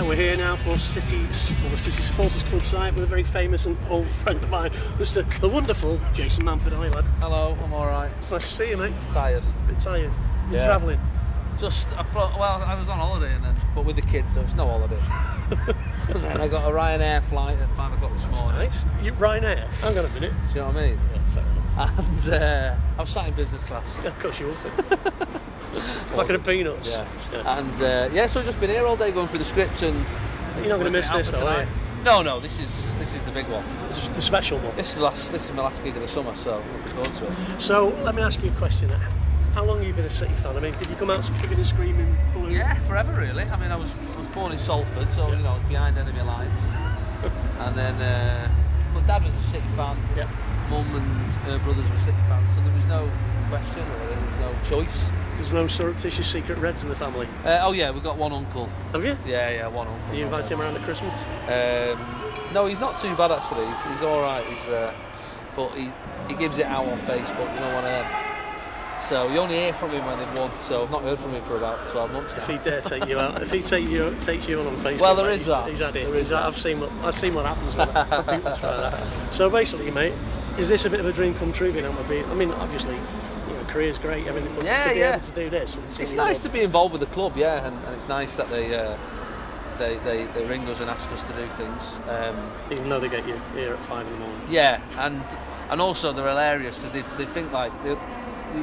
we're here now for the City Supporters Club site with a very famous and old friend of mine, the wonderful Jason Manford. Hi, lad. Hello, I'm alright. It's nice to see you, mate. Tired. A bit tired. You're Yeah. travelling? I was on holiday, but with the kids, so it's no holiday. And then I got a Ryanair flight at 5 o'clock this morning. Nice. You Ryanair? Hang on a minute. Do you know what I mean? Yeah, fair enough. And I was sat in business class. Yeah, of course you will. Packet of peanuts. Yeah. And so I've just been here all day going through the scripts and. You're not going to miss this, though, are you? No. This is the big one. This is the special one. This is my last gig of the summer, so looking forward to it. So let me ask you a question. How long have you been a City fan? I mean, did you come out kicking and screaming blue? Yeah, forever really. I mean, I was born in Salford, so I was behind enemy lines. And then, but Dad was a City fan. Yeah. Mum and her brothers were City fans, so there was no question, or there was no choice. There's no surreptitious secret Reds in the family? Oh yeah, we've got one uncle. Have you? Yeah, one uncle. Do you invite him around at Christmas? No, he's not too bad actually. He's all right. But he gives it out on Facebook. You know what? So you only hear from him when they've won. So I've not heard from him for about 12 months now. If he dare take you out, if he takes you on Facebook, well, there is that. He's had it. I've seen what happens with that. People try that. So basically, mate, is this a bit of a dream come true being able to be? I mean, obviously, career's great, everything, but to be able to do this. It's nice to be involved with the club, yeah, and it's nice that they ring us and ask us to do things. Even though they get you here at 5 in the morning. Yeah, and also they're hilarious because they think like they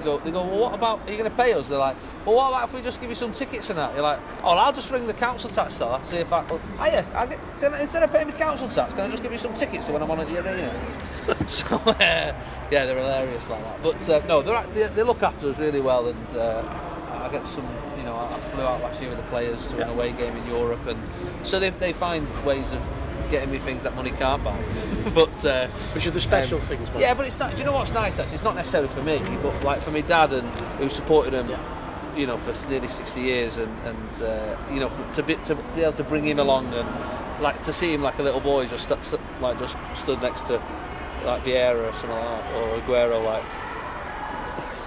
go, well, what about, are you going to pay us? They're like, well, what about if we just give you some tickets and that? You're like, oh, I'll just ring the council tax seller, see if instead of paying me council tax, can I just give you some tickets for when I'm on at the arena? So, yeah, they're hilarious like that. But no, they look after us really well, and I get some, I flew out last year with the players to an away game in Europe, and so they find ways of getting me things that money can't buy. But which are the special things, man. Yeah, but it's not. Do you know what's nice? Actually, it's not necessarily for me, but like for my dad and who supported him, for nearly 60 years, and to be able to bring him along and like to see him like a little boy just stood next to like Vieira or something like that, or Aguero, like.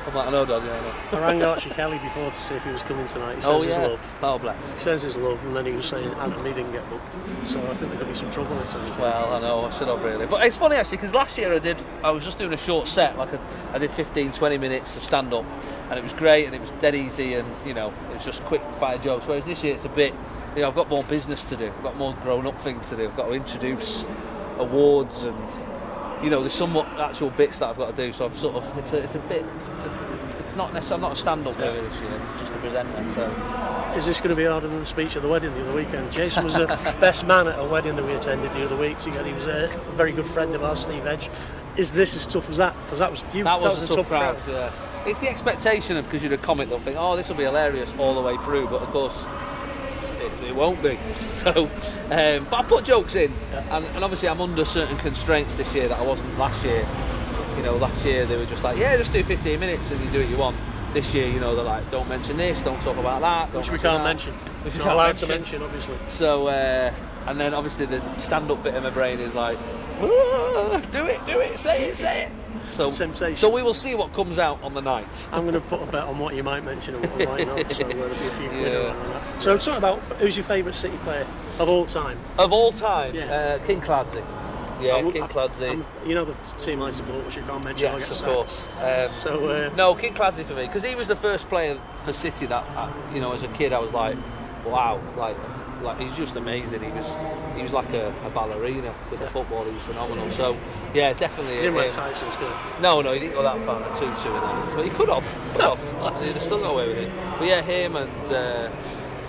I'm like, I know, Dad, yeah, I know. I rang Archie Kelly before to see if he was coming tonight. He says his love. Oh, bless. He says his love, and then he was saying, and he didn't get booked. So I think there could be some trouble in some. Well, I know, I should have really. But it's funny actually, because last year I was just doing a short set, I did 15-20 minutes of stand-up, and it was great, and it was dead easy, and it was just quick fire jokes. Whereas this year it's a bit, I've got more business to do, I've got more grown-up things to do, I've got to introduce awards and. There's somewhat actual bits that I've got to do, so I'm sort of it's not necessarily, I'm not a stand-up really this year, just a presenter. So is this going to be harder than the speech at the wedding the other weekend? Jason was the best man at a wedding that we attended the other week. So he was a very good friend of ours, Steve Edge. Is this as tough as that? Because that was a tough crowd. Yeah, it's the expectation of, because you're a comic, they'll think, oh, this will be hilarious all the way through, but of course. It won't be. So, but I put jokes in, and obviously I'm under certain constraints this year that I wasn't last year. Last year they were just like, yeah, just do 15 minutes and you do what you want. This year, they're like, don't mention this, don't talk about that. Which we can't mention. We're not allowed to mention, obviously. So, and then obviously the stand-up bit of my brain is like, do it, say it. So we will see what comes out on the night. I'm going to put a bet on what you might mention and what you might not, so there'll be a few quid around that. So talk about, who's your favourite City player of all time? Of all time? Yeah. King Clancy. Yeah, King Clancy. The team I support, which you can't mention. Yes, of course. No, King Clancy for me, because he was the first player for City that, as a kid I was like, wow, like he's just amazing. He was like a ballerina with the football. He was phenomenal. So yeah, definitely. He didn't wear tights in school. No, he didn't go that far. At 2-2 in that, but he could have. And he'd have still got away with it. But yeah, him and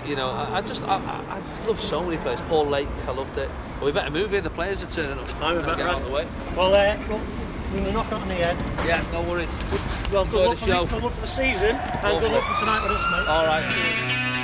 I love so many players. Paul Lake, I loved it. But we better move in. The players are turning up. I'm a bit out of the way. Well, we're going to knock it on the head. Yeah, no worries. Well, good luck for the season, and good luck for tonight with us, mate. All right. Cheers.